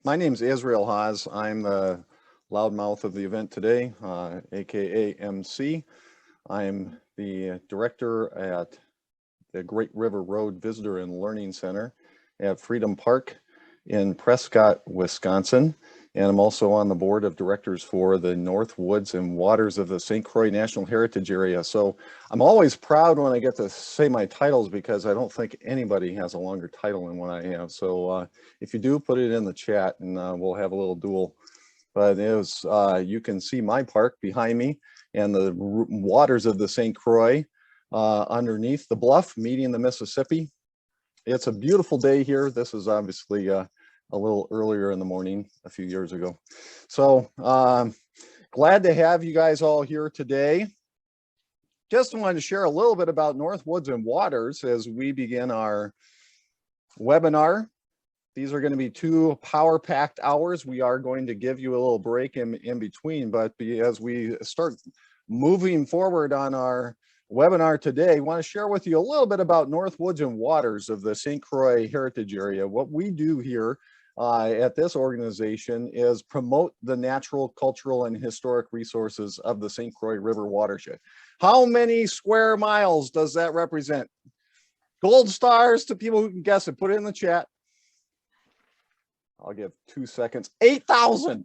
My name's Israel Haas. I'm the loudmouth of the event today, aka MC. I'm the director at the Great River Road Visitor and Learning Center at Freedom Park in Prescott, Wisconsin. And I'm also on the board of directors for the North Woods and Waters of the St. Croix National Heritage Area. So I'm always proud when I get to say my titles because I don't think anybody has a longer title than what I have. So if you do, put it in the chat and we'll have a little duel. But you can see my park behind me and the waters of the St. Croix underneath the bluff meeting the Mississippi. It's a beautiful day here. This is obviously a little earlier in the morning a few years ago. So glad to have you guys all here today. Just wanted to share a little bit about North Woods and Waters as we begin our webinar. These are going to be 2 power-packed hours. We are going to give you a little break in between, but as we start moving forward on our webinar today, I want to share with you a little bit about North Woods and Waters of the St. Croix Heritage Area. What we do here at this organization is promote the natural, cultural, and historic resources of the St. Croix River watershed. How many square miles does that represent? Gold stars to people who can guess it. Put it in the chat. I'll give 2 seconds. 8,000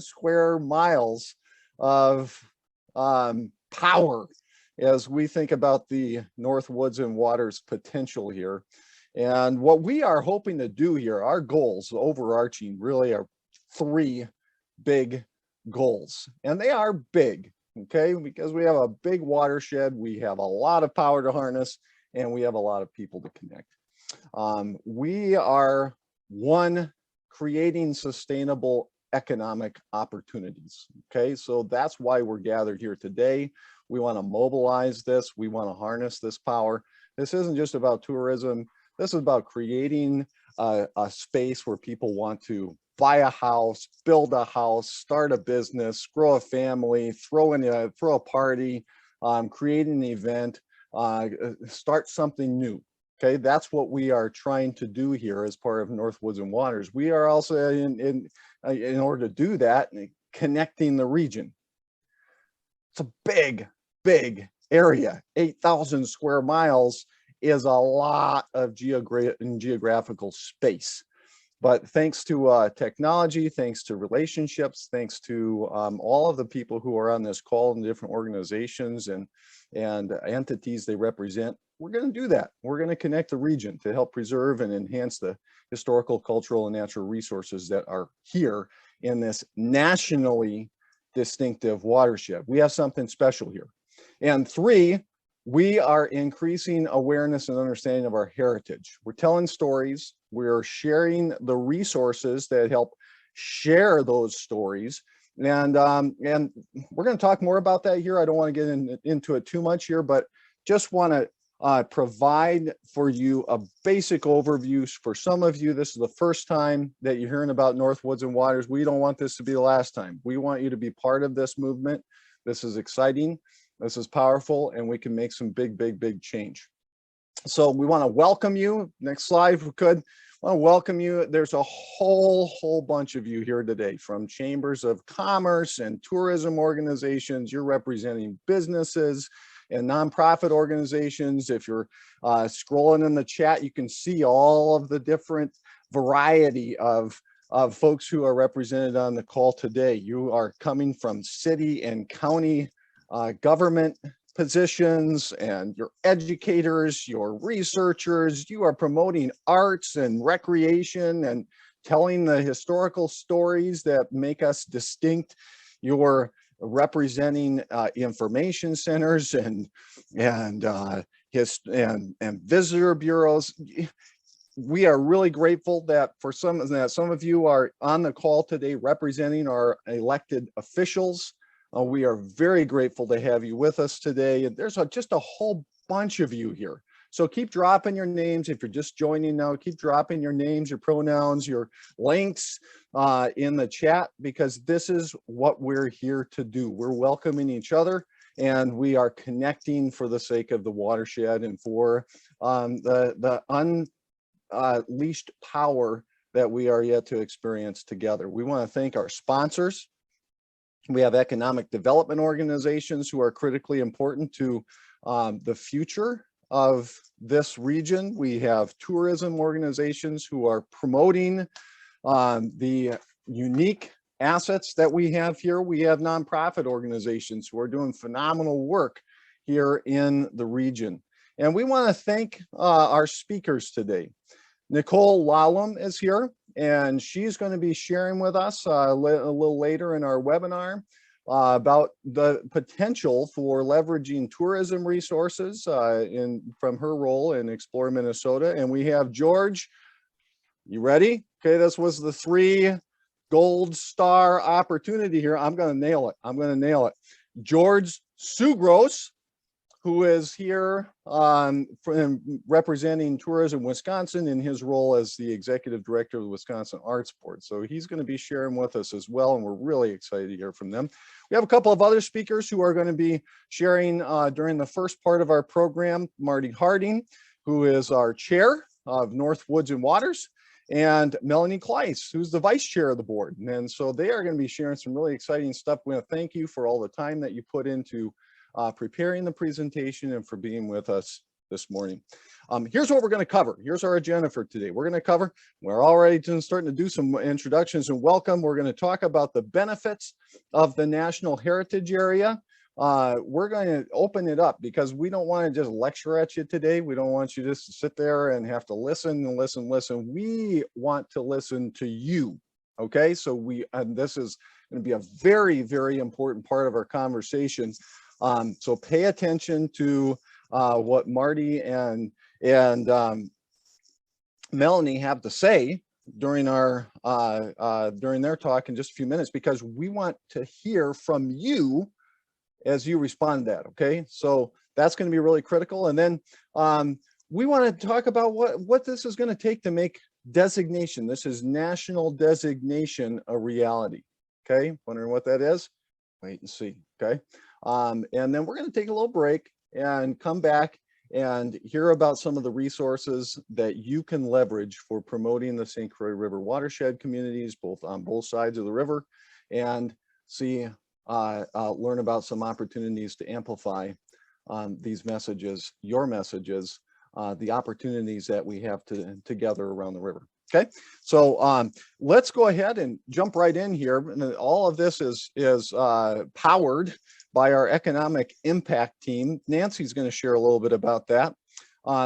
square miles of power as we think about the North Woods and Waters potential here. And what we are hoping to do here, our goals, overarching, really are 3 big goals. And they are big, okay? Because we have a big watershed, we have a lot of power to harness, and we have a lot of people to connect. We are, 1, creating sustainable economic opportunities, okay? So that's why we're gathered here today. We want to mobilize this. We want to harness this power. This isn't just about tourism. This is about creating a space where people want to buy a house, build a house, start a business, grow a family, throw a party, create an event, start something new. Okay, that's what we are trying to do here as part of North Woods and Waters. We are also in order to do that, connecting the region. It's a big area. 8,000 square miles is a lot of geographical space. But thanks to technology, thanks to relationships, thanks to all of the people who are on this call in different organizations and entities they represent, we're going to do that. We're going to connect the region to help preserve and enhance the historical, cultural, and natural resources that are here in this nationally distinctive watershed. We have something special here. And 3, we are increasing awareness and understanding of our heritage. We're telling stories. We're sharing the resources that help share those stories. And we're going to talk more about that here. I don't want to get into it too much here, but just want to provide for you a basic overview. For some of you, this is the first time that you're hearing about North Woods and Waters. We don't want this to be the last time. We want you to be part of this movement. This is exciting. This is powerful, and we can make some big change. So we want to welcome you. Next slide, if we could. I want to welcome you. There's a whole bunch of you here today from chambers of commerce and tourism organizations. You're representing businesses and nonprofit organizations. If you're scrolling in the chat, you can see all of the different variety of folks who are represented on the call today. You are coming from city and county government positions, and your educators, your researchers. You are promoting arts and recreation and telling the historical stories that make us distinct. You're representing information centers and visitor bureaus. We are really grateful that some of you are on the call today representing our elected officials. We are very grateful to have you with us today. And there's just a whole bunch of you here. So keep dropping your names. If you're just joining now, keep dropping your names, your pronouns, your links in the chat, because this is what we're here to do. We're welcoming each other, and we are connecting for the sake of the watershed and for the unleashed power that we are yet to experience together. We want to thank our sponsors. We have economic development organizations who are critically important to the future of this region. We have tourism organizations who are promoting the unique assets that we have here. We have nonprofit organizations who are doing phenomenal work here in the region. And we want to thank our speakers today. Nicole Lalum is here, and she's going to be sharing with us a little later in our webinar about the potential for leveraging tourism resources from her role in Explore Minnesota. And we have George. You ready? Okay, this was the 3 gold star opportunity here. I'm going to nail it. I'm going to nail it. George Sugros, who is here representing Tourism Wisconsin in his role as the Executive Director of the Wisconsin Arts Board. So he's going to be sharing with us as well, and we're really excited to hear from them. We have a couple of other speakers who are going to be sharing during the first part of our program. Marty Harding, who is our chair of North Woods and Waters, and Melanie Kleiss, who's the vice chair of the board. And so they are going to be sharing some really exciting stuff. We want to thank you for all the time that you put into preparing the presentation and for being with us this morning. Here's what we're going to cover. Here's our agenda for today. We're going to cover, we're already starting to do some introductions and welcome. We're going to talk about the benefits of the National Heritage Area. We're going to open it up because we don't want to just lecture at you today. We don't want you just to sit there and have to listen and listen. We want to listen to you. Okay, so this is going to be a very, very important part of our conversation. So pay attention to what Marty and Melanie have to say during during their talk in just a few minutes, because we want to hear from you as you respond to that. Okay, so that's going to be really critical. And then we want to talk about what this is going to take to make designation. This is national designation a reality. Okay, wondering what that is? Wait and see. Okay, and then we're going to take a little break and come back and hear about some of the resources that you can leverage for promoting the St. Croix River watershed communities, on both sides of the river, and learn about some opportunities to amplify these messages, your messages, the opportunities that we have together around the river. Okay, so let's go ahead and jump right in here. And all of this is powered by our economic impact team. Nancy's going to share a little bit about that.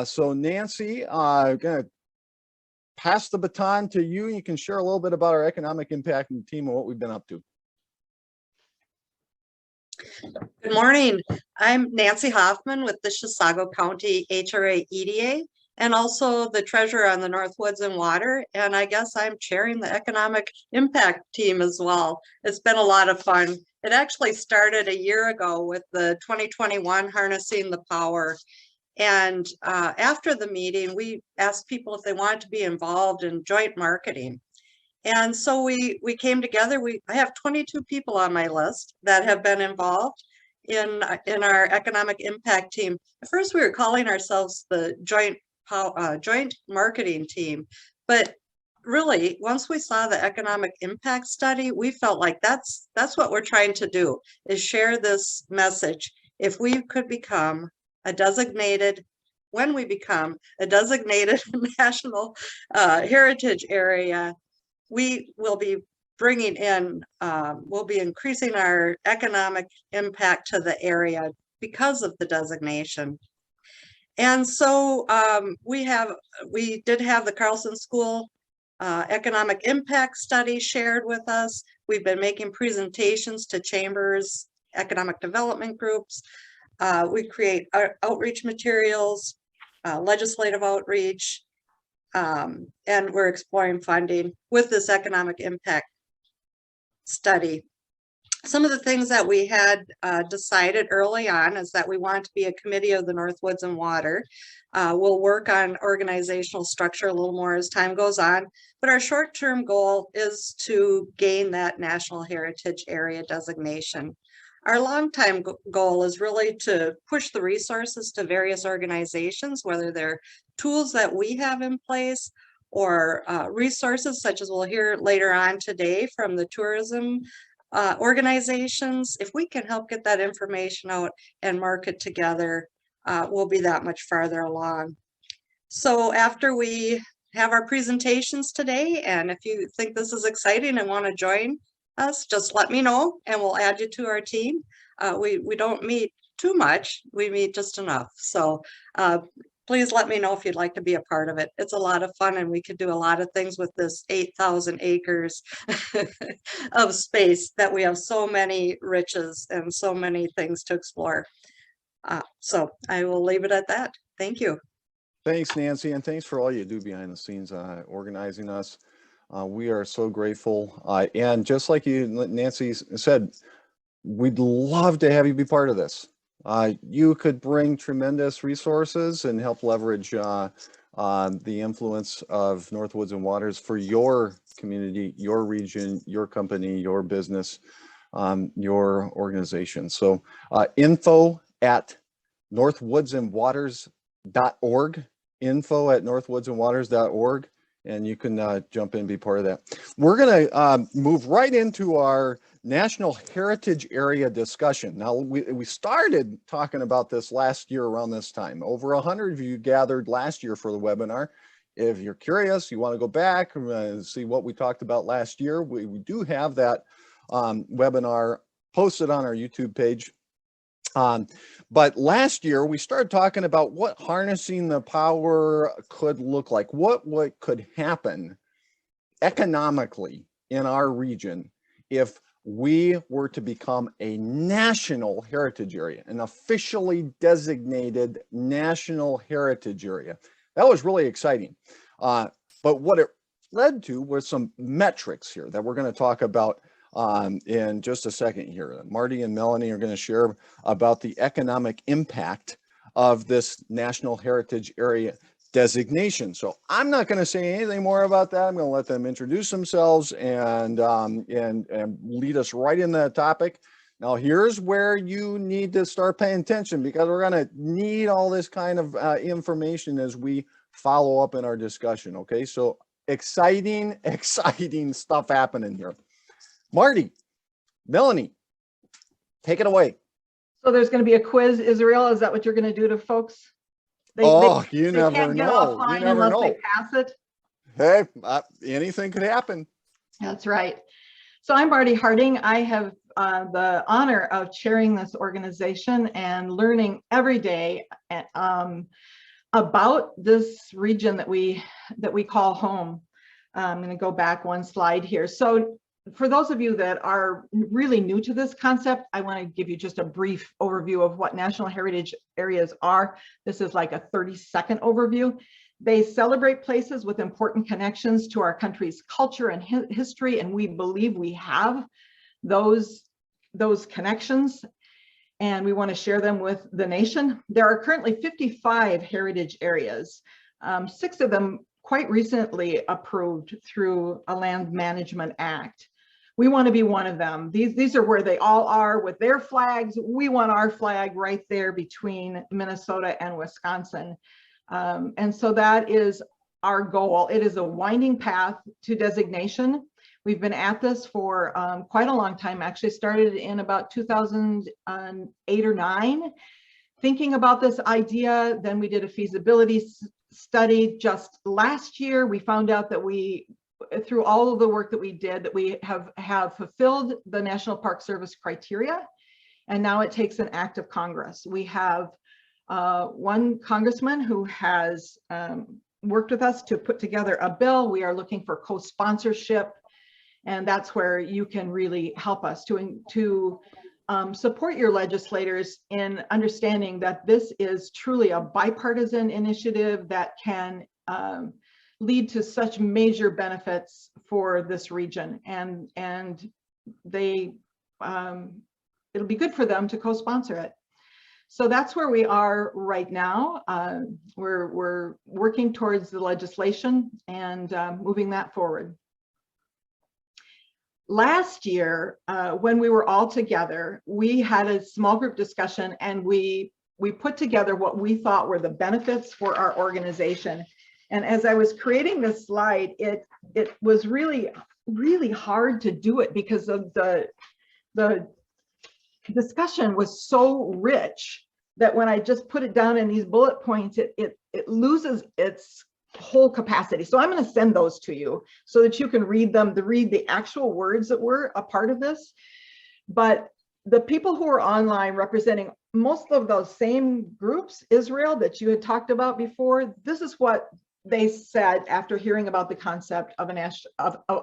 So Nancy, I'm going to pass the baton to you. You can share a little bit about our economic impact team and what we've been up to. Good morning. I'm Nancy Hoffman with the Chisago County HRA EDA, and also the treasurer on the North Woods and Water. And I guess I'm chairing the economic impact team as well. It's been a lot of fun. It actually started a year ago with the 2021 Harnessing the Power. And after the meeting, we asked people if they wanted to be involved in joint marketing. And so we came together. I have 22 people on my list that have been involved in our economic impact team. At first, we were calling ourselves the joint marketing team, but really, once we saw the economic impact study, we felt like that's what we're trying to do, is share this message. If we could become a designated, when we become a designated national heritage area, we will be bringing in, we'll be increasing our economic impact to the area because of the designation. And so we did have the Carlson School economic impact study shared with us. We've been making presentations to chambers, economic development groups. We create outreach materials, legislative outreach, and we're exploring funding with this economic impact study. Some of the things that we had decided early on is that we want to be a committee of the North Woods and Water. We'll work on organizational structure a little more as time goes on, but our short-term goal is to gain that National Heritage Area designation. Our long-time goal is really to push the resources to various organizations, whether they're tools that we have in place or resources such as we'll hear later on today from the tourism organizations, if we can help get that information out and market together, we'll be that much farther along. So after we have our presentations today, and if you think this is exciting and want to join us, just let me know and we'll add you to our team. We don't meet too much, we meet just enough. So please let me know if you'd like to be a part of it. It's a lot of fun and we could do a lot of things with this 8,000 acres of space that we have so many riches and so many things to explore. So I will leave it at that. Thank you. Thanks, Nancy, and thanks for all you do behind the scenes organizing us. We are so grateful. And just like Nancy said, we'd love to have you be part of this. You could bring tremendous resources and help leverage the influence of Northwoods and Waters for your community, your region, your company, your business, your organization. So info@northwoodsandwaters.org, info@northwoodsandwaters.org, and you can jump in and be part of that. We're going to move right into our National Heritage Area discussion. Now, we started talking about this last year around this time. Over 100 of you gathered last year for the webinar. If you're curious, you want to go back and see what we talked about last year, we do have that webinar posted on our YouTube page. But last year we started talking about what harnessing the power could look like, what could happen economically in our region if we were to become a national heritage area, an officially designated national heritage area. That was really exciting. But what it led to was some metrics here that we're going to talk about in just a second here. Marty and Melanie are going to share about the economic impact of this National Heritage Area designation. So I'm not going to say anything more about that. I'm going to let them introduce themselves and lead us right in that topic. Now, here's where you need to start paying attention, because we're going to need all this kind of information as we follow up in our discussion. Okay, so exciting stuff happening here. Marty, Melanie, take it away. So there's going to be a quiz, Israel. Is that what you're going to do to folks? You never can't get know. offline You never unless know. they pass it. Hey, anything could happen. That's right. So I'm Marty Harding. I have the honor of chairing this organization and learning every day about this region that we call home. I'm going to go back one slide here. So for those of you that are really new to this concept, I want to give you just a brief overview of what National Heritage Areas are. This is like a 30-second overview. They celebrate places with important connections to our country's culture and history, and we believe we have those connections, and we want to share them with the nation. There are currently 55 heritage areas, 6 of them quite recently approved through a Land Management Act. We want to be one of them. These are where they all are with their flags. We want our flag right there between Minnesota and Wisconsin. And so that is our goal. It is a winding path to designation. We've been at this for quite a long time, actually started in about 2008 or 9, thinking about this idea. Then we did a feasibility study just last year. We found out that through all of the work that we did, that we have fulfilled the National Park Service criteria, and now it takes an act of Congress. We have one congressman who has worked with us to put together a bill. We are looking for co-sponsorship, and that's where you can really help us to support your legislators in understanding that this is truly a bipartisan initiative that can lead to such major benefits for this region, and they it'll be good for them to co-sponsor it. So that's where we are right now. We're working towards the legislation and moving that forward. Last year, when we were all together, we had a small group discussion, and we put together what we thought were the benefits for our organization. And as I was creating this slide, it was really, really hard to do it because of the discussion was so rich that when I just put it down in these bullet points, it loses its whole capacity. So I'm going to send those to you so that you can read them, to read the actual words that were a part of this. But the people who are online representing most of those same groups, Israel, that you had talked about before, this is what they said after hearing about the concept of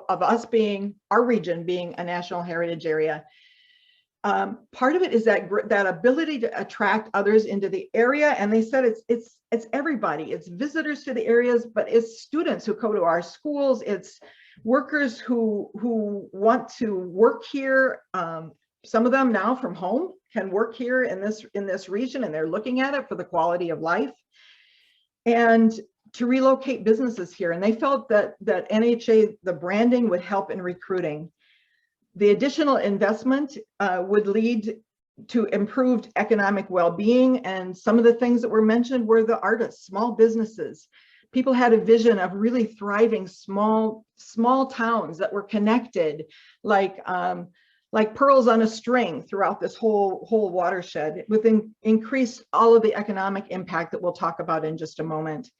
us being, our region being a national heritage area. Part of it is that ability to attract others into the area, and they said it's everybody. It's visitors to the areas, but it's students who go to our schools. It's workers who want to work here. Some of them now from home can work here in this region, and they're looking at it for the quality of life, and to relocate businesses here. And they felt that NHA, the branding, would help in recruiting. The additional investment would lead to improved economic well-being. And some of the things that were mentioned were the artists, small businesses. People had a vision of really thriving small towns that were connected, like pearls on a string throughout this whole watershed, with increased all of the economic impact that we'll talk about in just a moment.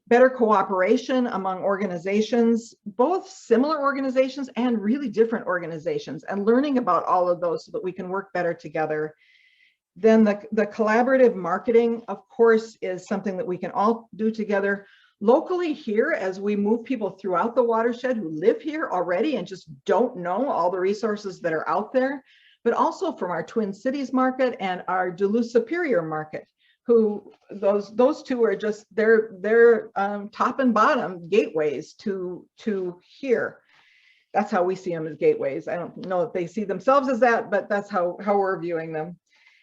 Better cooperation among organizations, both similar organizations and really different organizations, and learning about all of those so that we can work better together. Then the collaborative marketing, of course, is something that we can all do together locally here as we move people throughout the watershed who live here already and just don't know all the resources that are out there, but also from our Twin Cities market and our Duluth Superior market, who those two are just they're top and bottom gateways to here. That's how we see them, as gateways. I don't know if they see themselves as that, but that's how we're viewing them.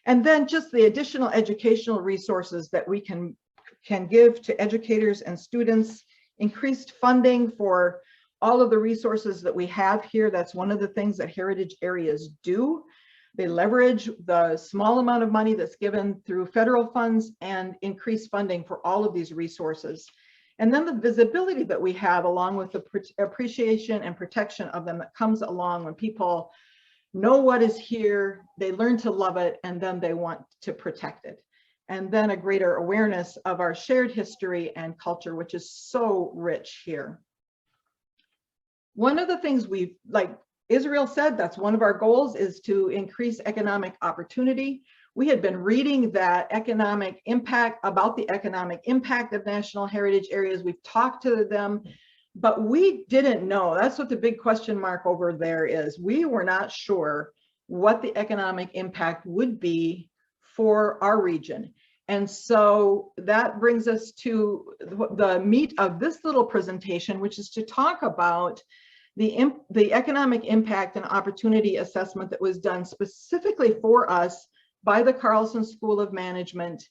And then just the additional educational resources that we can give to educators and students, increased funding for all of the resources that we have here. That's one of the things that heritage areas do. They leverage the small amount of money that's given through federal funds and increase funding for all of these resources. And then the visibility that we have, along with the appreciation and protection of them, that comes along when people know what is here, they learn to love it, and then they want to protect it. And then a greater awareness of our shared history and culture, which is so rich here. One of the things like Israel said, that's one of our goals, is to increase economic opportunity. We had been reading that economic impact, about the economic impact of national heritage areas. We've talked to them, but we didn't know. That's what the big question mark over there is. We were not sure what the economic impact would be for our region. And so that brings us to the meat of this little presentation, which is to talk about the economic impact and opportunity assessment that was done specifically for us by the Carlson School of Management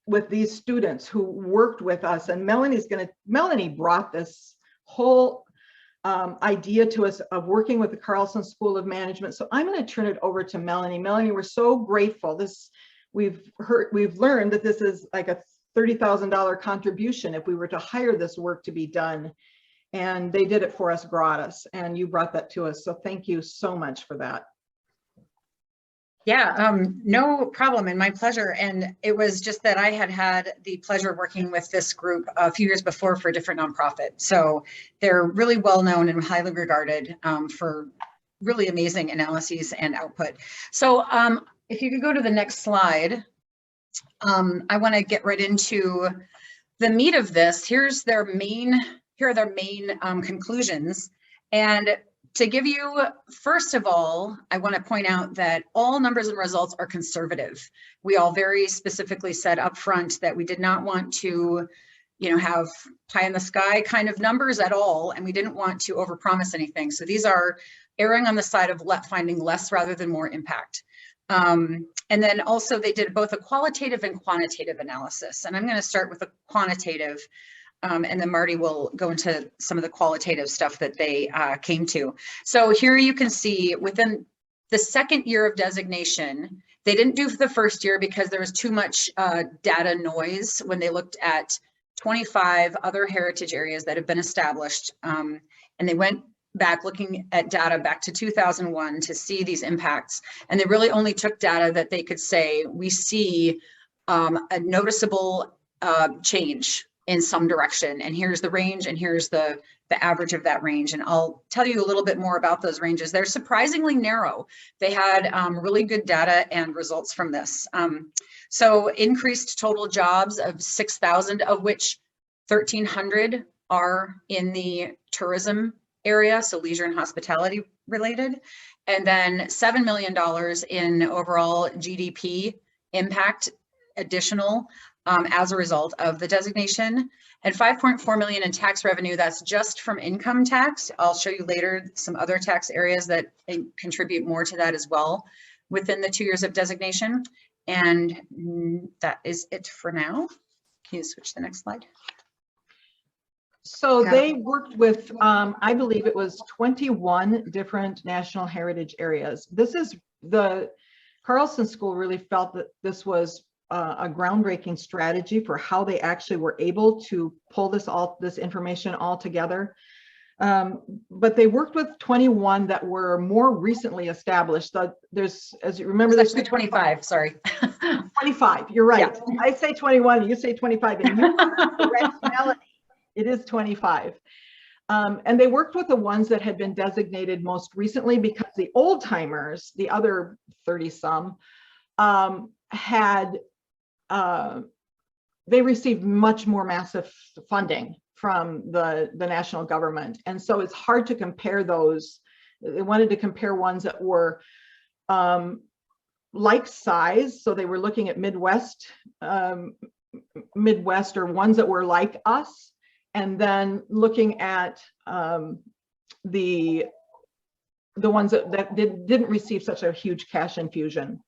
with these students who worked with us. And Melanie brought this whole idea to us of working with the Carlson School of Management. So I'm going to turn it over to Melanie. Melanie, we're so grateful. We've learned that this is like a $30,000 contribution if we were to hire this work to be done. And they did it for us gratis, and you brought that to us. So thank you so much for that. Yeah, no problem, and my pleasure. And it was just that I had the pleasure of working with this group a few years before for a different nonprofit. So they're really well known and highly regarded for really amazing analyses and output. So if you could go to the next slide, I want to get right into the meat of this. Here are their main conclusions. And to give you, first of all, I want to point out that all numbers and results are conservative. We all very specifically said up front that we did not want to, have pie in the sky kind of numbers at all, and we didn't want to overpromise anything. So these are erring on the side of finding less rather than more impact. And then also they did both a qualitative and quantitative analysis. And I'm going to start with the quantitative. And then Marty will go into some of the qualitative stuff that they came to. So here you can see within the second year of designation, they didn't do for the first year because there was too much data noise when they looked at 25 other heritage areas that have been established. And they went back looking at data back to 2001 to see these impacts. And they really only took data that they could say, we see a noticeable change in some direction. And here's the range, and here's the average of that range. And I'll tell you a little bit more about those ranges. They're surprisingly narrow. They had really good data and results from this. So increased total jobs of 6,000, of which 1,300 are in the tourism area, so leisure and hospitality related. And then $7 million in overall GDP impact additional as a result of the designation, and 5.4 million in tax revenue. That's just from income tax. I'll show you later some other tax areas that contribute more to that as well within the 2 years of designation. And that is it for now. Can you switch to the next slide? So they worked with, I believe it was 21 different national heritage areas. This is the Carlson School really felt that this was a groundbreaking strategy for how they actually were able to pull this information all together. But they worked with 21 that were more recently established. There's, as you remember, there's actually 25, sorry. 25, you're right. Yeah. I say 21, you say 25, and you rationality, it is 25. And they worked with the ones that had been designated most recently, because the old timers, the other 30 some, they received much more massive funding from the national government. And so it's hard to compare those. They wanted to compare ones that were like size. So they were looking at Midwest or ones that were like us, and then looking at the ones that didn't receive such a huge cash infusion.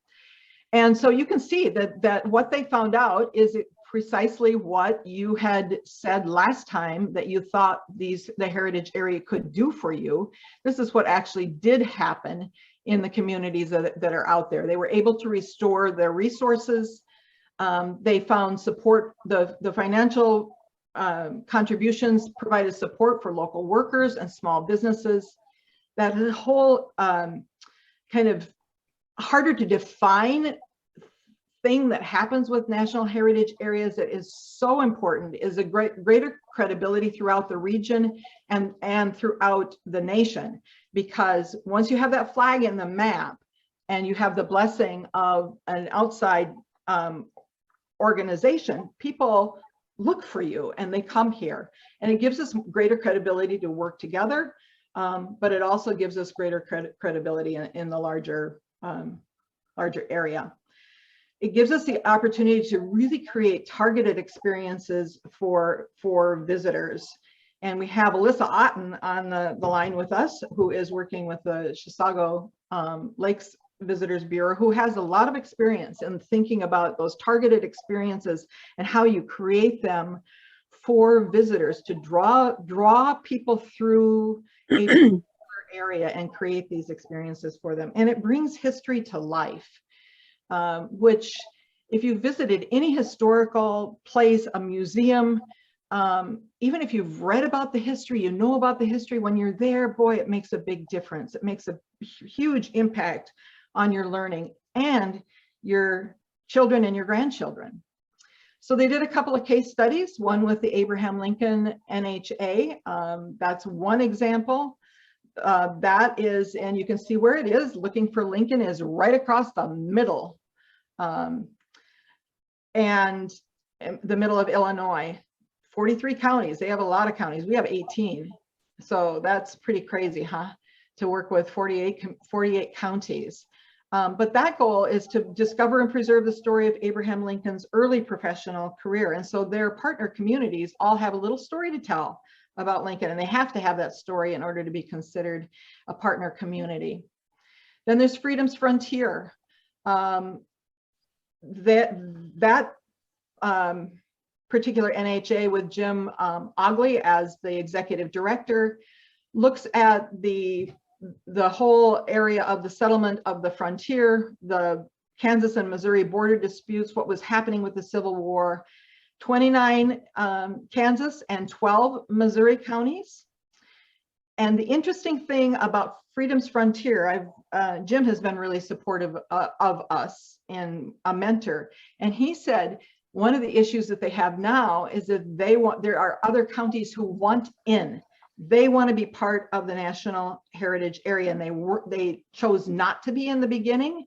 And so you can see that what they found out is precisely what you had said last time that you thought the heritage area could do for you. This is what actually did happen in the communities that are out there. They were able to restore their resources. They found support, the financial contributions provided support for local workers and small businesses. That whole kind of harder to define thing that happens with national heritage areas that is so important is a greater credibility throughout the region and throughout the nation. Because once you have that flag in the map and you have the blessing of an outside organization, people look for you and they come here, and it gives us greater credibility to work together. But it also gives us greater credibility in the larger area. It gives us the opportunity to really create targeted experiences for visitors. And we have Alyssa Otten on the line with us, who is working with the Chisago Lakes Visitors Bureau, who has a lot of experience in thinking about those targeted experiences and how you create them for visitors to draw people through a area and create these experiences for them. And it brings history to life, which if you visited any historical place, a museum, even if you've read about the history, you know about the history, when you're there, boy, it makes a big difference. It makes a huge impact on your learning and your children and your grandchildren. So they did a couple of case studies, one with the Abraham Lincoln NHA. That's one example. That is, and you can see where it is, looking for Lincoln is right across the middle. And the middle of Illinois, 43 counties. They have a lot of counties. We have 18. So that's pretty crazy, huh? To work with 48 counties. But that goal is to discover and preserve the story of Abraham Lincoln's early professional career. And so their partner communities all have a little story to tell about Lincoln, and they have to have that story in order to be considered a partner community. Then there's Freedom's Frontier. That particular NHA with Jim Ogley as the executive director looks at the whole area of the settlement of the frontier, the Kansas and Missouri border disputes, what was happening with the Civil War, 29 Kansas, and 12 Missouri counties. And the interesting thing about Freedom's Frontier, Jim has been really supportive of us and a mentor. And he said, one of the issues that they have now is that there are other counties who want in. They want to be part of the National Heritage Area, and they chose not to be in the beginning,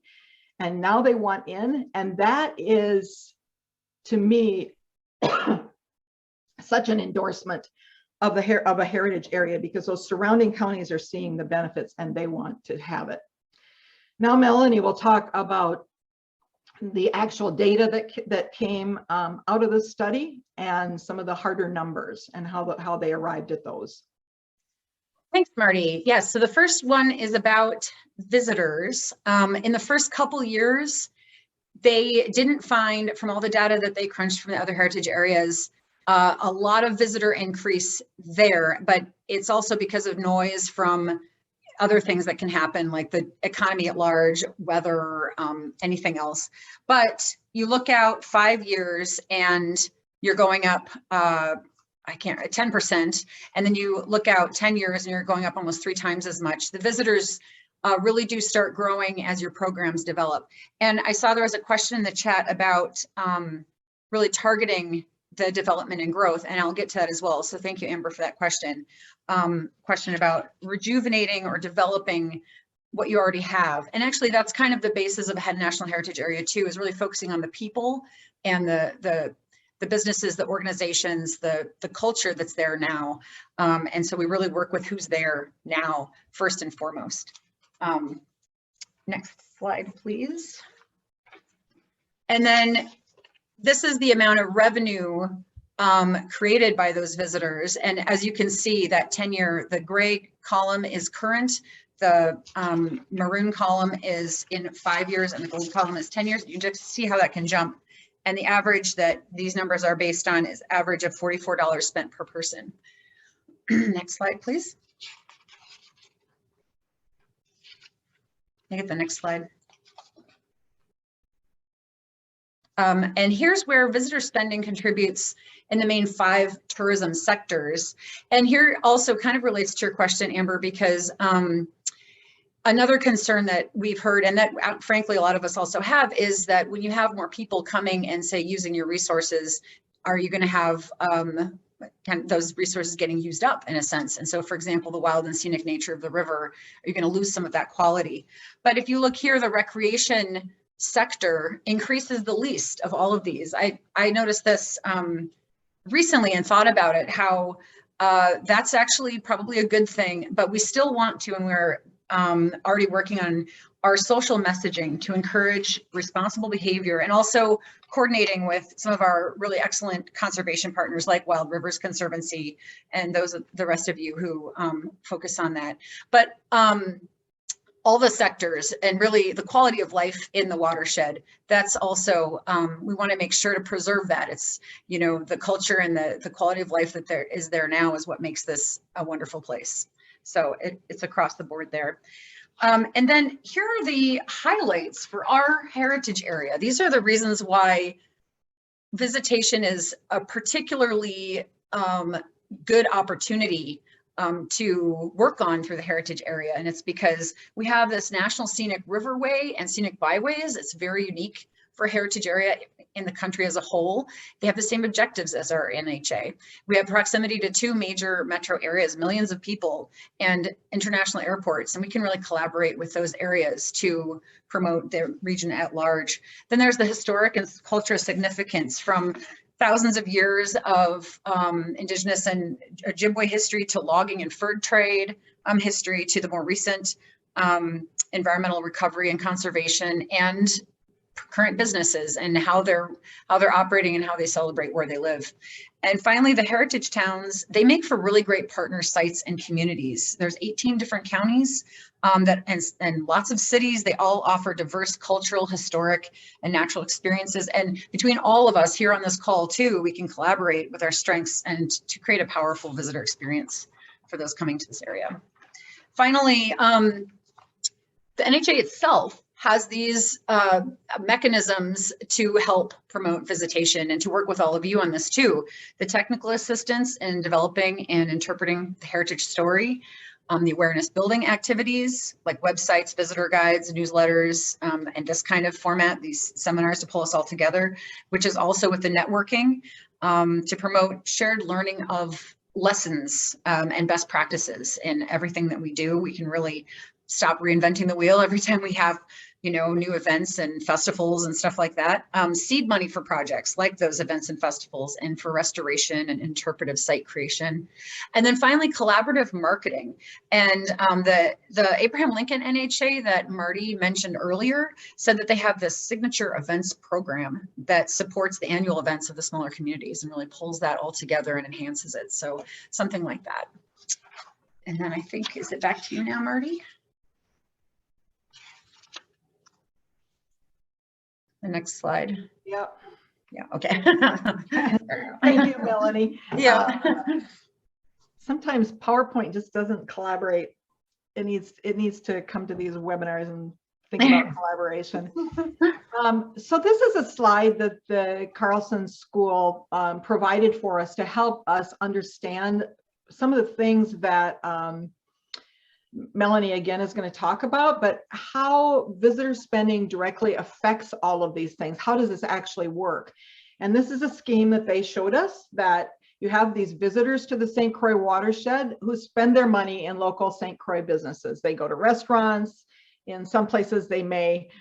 and now they want in. And that is, to me, such an endorsement of a heritage area, because those surrounding counties are seeing the benefits and they want to have it. Now Melanie will talk about the actual data that came out of the study and some of the harder numbers and how they arrived at those. Thanks, Marty. Yes, so the first one is about visitors. In the first couple years, they didn't find, from all the data that they crunched from the other heritage areas, a lot of visitor increase there, but it's also because of noise from other things that can happen, like the economy at large, weather, anything else. But you look out 5 years and you're going up 10%, and then you look out 10 years and you're going up almost 3 times as much. The visitors really do start growing as your programs develop. And I saw there was a question in the chat about really targeting the development and growth, and I'll get to that as well. So thank you, Amber, for that question. Question about rejuvenating or developing what you already have. And actually that's kind of the basis of a National Heritage Area too, is really focusing on the people and the businesses, the organizations, the culture that's there now. And so we really work with who's there now, first and foremost. Next slide, please. And then this is the amount of revenue created by those visitors. And as you can see, that 10-year, the gray column is current, the maroon column is in 5 years, and the gold column is 10 years. You just see how that can jump. And the average that these numbers are based on is average of $44 spent per person. Next slide, please. Can I get the next slide? And here's where visitor spending contributes in the main 5 tourism sectors. And here also kind of relates to your question, Amber, because another concern that we've heard, and that frankly a lot of us also have, is that when you have more people coming and say using your resources, are you going to have kind of those resources getting used up in a sense? And so, for example, the wild and scenic nature of the river, are you going to lose some of that quality? But if you look here, the recreation sector increases the least of all of these. I noticed this recently and thought about it, how that's actually probably a good thing, but we still want to, and we're already working on our social messaging to encourage responsible behavior, and also coordinating with some of our really excellent conservation partners like Wild Rivers Conservancy and the rest of you who focus on that. But all the sectors and really the quality of life in the watershed, that's also, we want to make sure to preserve that. It's, you know, the culture and the quality of life that there is there now is what makes this a wonderful place. So it's across the board there. And then here are the highlights for our heritage area. These are the reasons why visitation is a particularly good opportunity to work on through the heritage area. And it's because we have this National Scenic Riverway and Scenic Byways. It's very unique for a heritage area in the country as a whole. They have the same objectives as our NHA. We have proximity to 2 major metro areas, millions of people, and international airports, and we can really collaborate with those areas to promote the region at large. Then there's the historic and cultural significance, from thousands of years of indigenous and Ojibwe history to logging and fur trade history, to the more recent environmental recovery and conservation, and current businesses and how they're operating and how they celebrate where they live. And finally, the heritage towns, they make for really great partner sites and communities. There's 18 different counties and lots of cities. They all offer diverse cultural, historic, and natural experiences. And between all of us here on this call too, we can collaborate with our strengths and to create a powerful visitor experience for those coming to this area. Finally, the NHA itself has these mechanisms to help promote visitation and to work with all of you on this too. The technical assistance in developing and interpreting the heritage story, the awareness building activities like websites, visitor guides, newsletters, and this kind of format, these seminars to pull us all together, which is also with the networking to promote shared learning of lessons and best practices in everything that we do. We can really stop reinventing the wheel every time we have, you know, new events and festivals and stuff like that. Seed money for projects like those events and festivals, and for restoration and interpretive site creation. And then finally, collaborative marketing. And the Abraham Lincoln NHA that Marty mentioned earlier said that they have this signature events program that supports the annual events of the smaller communities and really pulls that all together and enhances it. So something like that. And then I think, is it back to you now, Marty? The next slide. Yep. Yeah, okay. Thank you, Melanie. Yeah. Sometimes PowerPoint just doesn't collaborate. It needs to come to these webinars and think about collaboration. So this is a slide that the Carlson School provided for us to help us understand some of the things that Melanie again is going to talk about, but how visitor spending directly affects all of these things. How does this actually work? And this is a scheme that they showed us, that you have these visitors to the St. Croix watershed who spend their money in local St. Croix businesses. They go to restaurants. In some places they may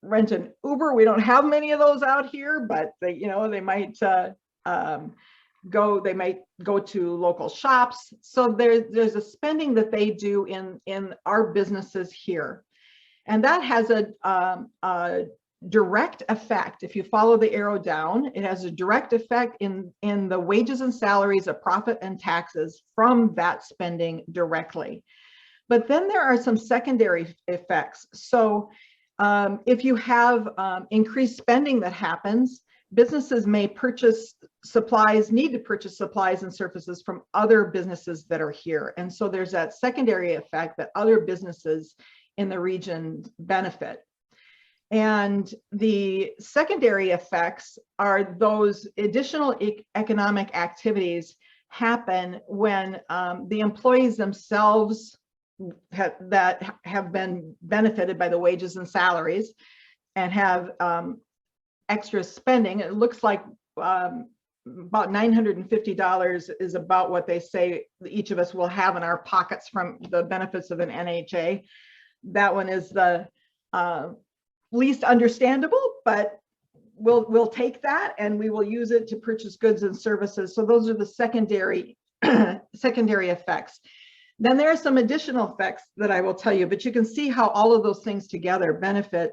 rent an Uber. We don't have many of those out here, but they, you know, they might go to local shops. So there's a spending that they do in our businesses here. And that has a direct effect. If you follow the arrow down, it has a direct effect in the wages and salaries of profit and taxes from that spending directly. But then there are some secondary effects. So if you have increased spending that happens, businesses may need to purchase supplies and services from other businesses that are here. And so there's that secondary effect that other businesses in the region benefit. And the secondary effects are those additional economic activities happen when the employees themselves that have been benefited by the wages and salaries and have extra spending. It looks like about $950 is about what they say each of us will have in our pockets from the benefits of an NHA. That one is the least understandable, but we'll take that and we will use it to purchase goods and services. So those are the secondary effects. Then there are some additional effects that I will tell you, but you can see how all of those things together benefit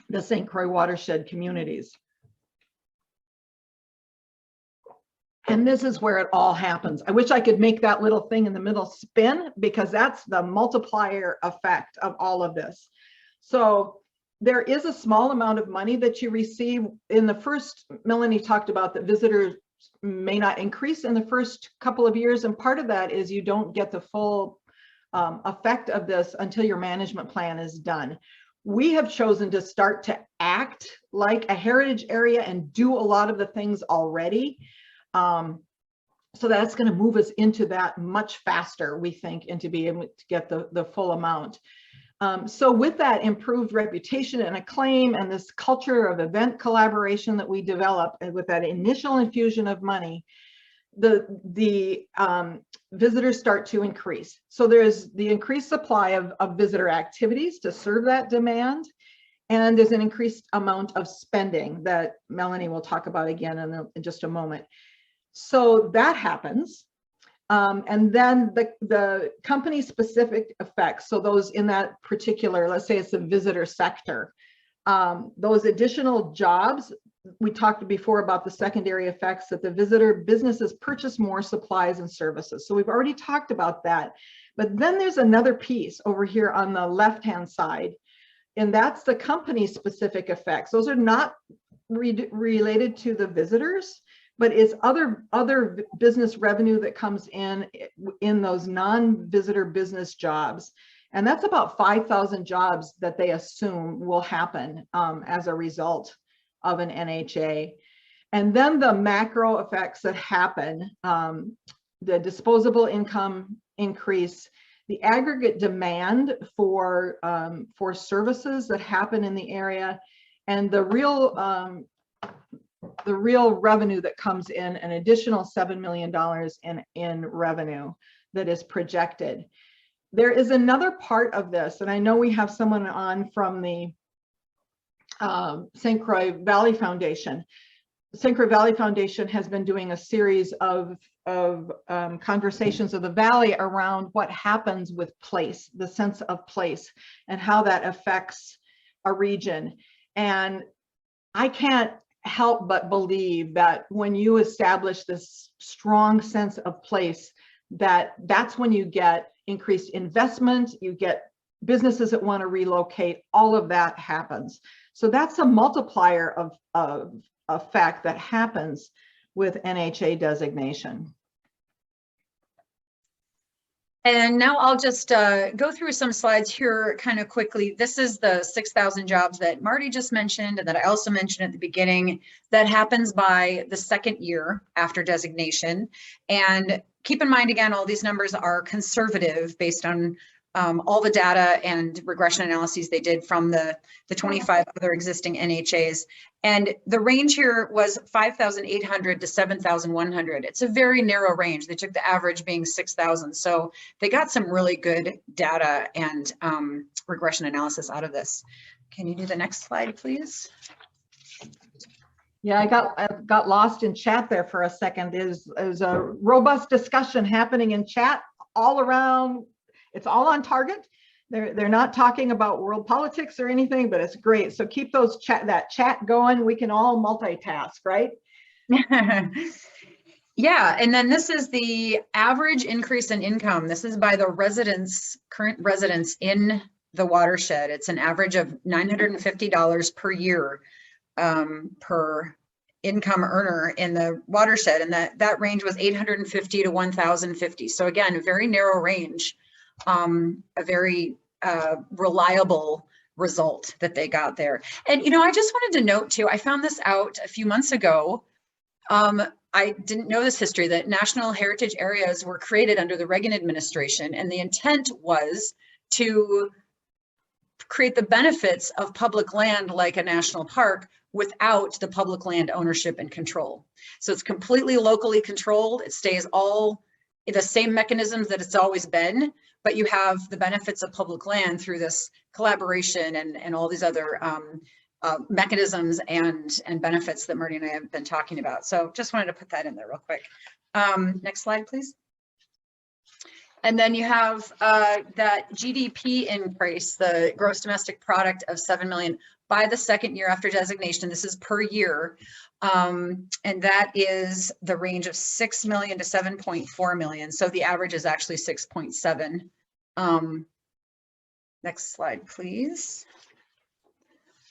the St. Croix watershed communities. And this is where it all happens. I wish I could make that little thing in the middle spin, because that's the multiplier effect of all of this. So there is a small amount of money that you receive in the first. Melanie talked about that visitors may not increase in the first couple of years. And part of that is you don't get the full effect of this until your management plan is done. We have chosen to start to act like a heritage area and do a lot of the things already. So that's going to move us into that much faster, we think, and to be able to get the full amount. So with that improved reputation and acclaim and this culture of event collaboration that we develop, and with that initial infusion of money, the visitors start to increase. So there's the increased supply of visitor activities to serve that demand. And there's an increased amount of spending that Melanie will talk about again in just a moment. So that happens. And then the company specific effects. So those in that particular, let's say it's the visitor sector, those additional jobs, we talked before about the secondary effects that the visitor businesses purchase more supplies and services. So we've already talked about that. But then there's another piece over here on the left-hand side, and that's the company specific effects. Those are not related to the visitors, but it's other business revenue that comes in those non-visitor business jobs. And that's about 5,000 jobs that they assume will happen as a result of an NHA. And then the macro effects that happen, the disposable income increase, the aggregate demand for services that happen in the area, and the real revenue that comes in, an additional $7 million in revenue that is projected. There is another part of this, and I know we have someone on from the St. Croix Valley Foundation. St. Croix Valley Foundation has been doing a series of conversations of the Valley around what happens with place, the sense of place, and how that affects a region. And I can't help but believe that when you establish this strong sense of place, that's when you get increased investment, you get businesses that want to relocate, all of that happens. So that's a multiplier of effect that happens with NHA designation. And now I'll just go through some slides here kind of quickly. This is the 6,000 jobs that Marty just mentioned and that I also mentioned at the beginning. That happens by the second year after designation. And keep in mind, again, all these numbers are conservative based on all the data and regression analyses they did from the 25 other existing NHAs. And the range here was 5,800 to 7,100. It's a very narrow range. They took the average being 6,000. So they got some really good data and regression analysis out of this. Can you do the next slide, please? Yeah, I got lost in chat there for a second. There's a robust discussion happening in chat all around. It's all on target. They're not talking about world politics or anything, but it's great. So keep those that chat going. We can all multitask, right? Yeah, and then this is the average increase in income. This is by the current residents in the watershed. It's an average of $950 per year per income earner in the watershed, and that range was 850 to 1,050. So again, a very narrow range. A very reliable result that they got there. And, you know, I just wanted to note too, I found this out a few months ago. I didn't know this history, that national heritage areas were created under the Reagan administration. And the intent was to create the benefits of public land like a national park without the public land ownership and control. So it's completely locally controlled. It stays all the same mechanisms that it's always been, but you have the benefits of public land through this collaboration and all these other mechanisms and benefits that Marty and I have been talking about. So just wanted to put that in there real quick. Next slide, please. And then you have that GDP increase, the gross domestic product of 7 million by the second year after designation. This is per year. And that is the range of 6 million to 7.4 million. So the average is actually 6.7. Next slide, please.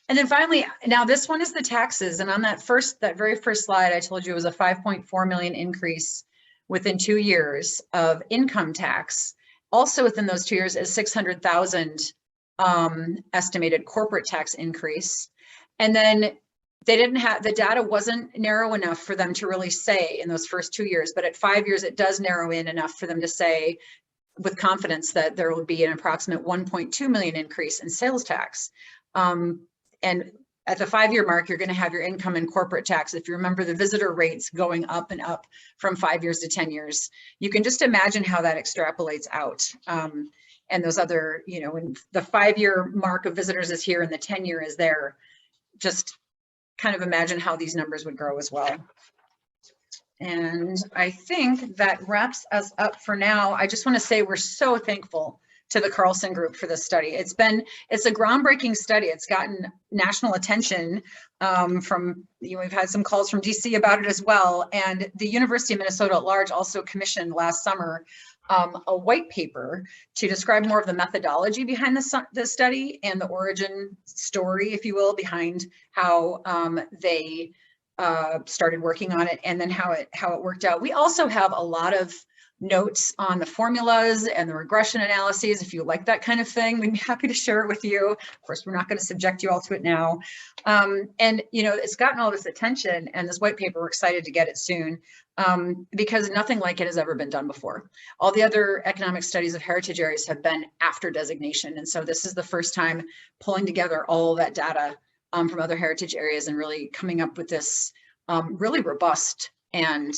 And then finally, now this one is the taxes. And on that very first slide, I told you it was a 5.4 million increase within 2 years of income tax. Also within those 2 years is 600,000 estimated corporate tax increase. And then they didn't have, the data wasn't narrow enough for them to really say in those first 2 years, but at 5 years, it does narrow in enough for them to say with confidence that there will be an approximate 1.2 million increase in sales tax. And at the 5-year mark, you're going to have your income and corporate tax. If you remember the visitor rates going up and up from 5 years to 10 years, you can just imagine how that extrapolates out. And those other, you know, when the 5-year mark of visitors is here and the 10-year is there, just kind of imagine how these numbers would grow as well. And I think that wraps us up for now. I just want to say we're so thankful to the Carlson group for this study. It's a groundbreaking study. It's gotten national attention from, you know, we've had some calls from DC about it as well. And the University of Minnesota at large also commissioned last summer a white paper to describe more of the methodology behind the study and the origin story, if you will, behind how they started working on it and then how it worked out. We also have a lot of notes on the formulas and the regression analyses. If you like that kind of thing, we'd be happy to share it with you. Of course, we're not going to subject you all to it now. And, you know, it's gotten all this attention, and this white paper, we're excited to get it soon, because nothing like it has ever been done before. All the other economic studies of heritage areas have been after designation. And so this is the first time pulling together all that data from other heritage areas and really coming up with this really robust and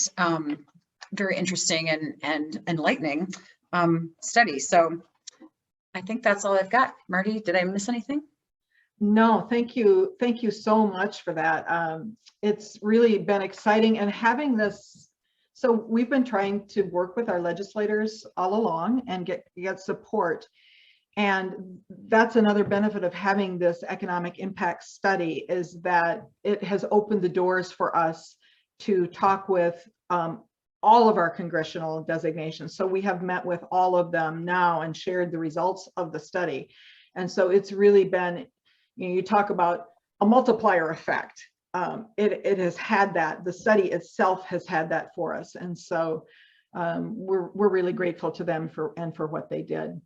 very interesting and enlightening study. So I think that's all I've got. Marty, did I miss anything? No, thank you. Thank you so much for that. It's really been exciting, and having this, so we've been trying to work with our legislators all along and get support. And that's another benefit of having this economic impact study, is that it has opened the doors for us to talk with all of our congressional designations. So we have met with all of them now and shared the results of the study. And so it's really been, you know, you talk about a multiplier effect. It has had that. The study itself has had that for us. And so we're really grateful to them for what they did.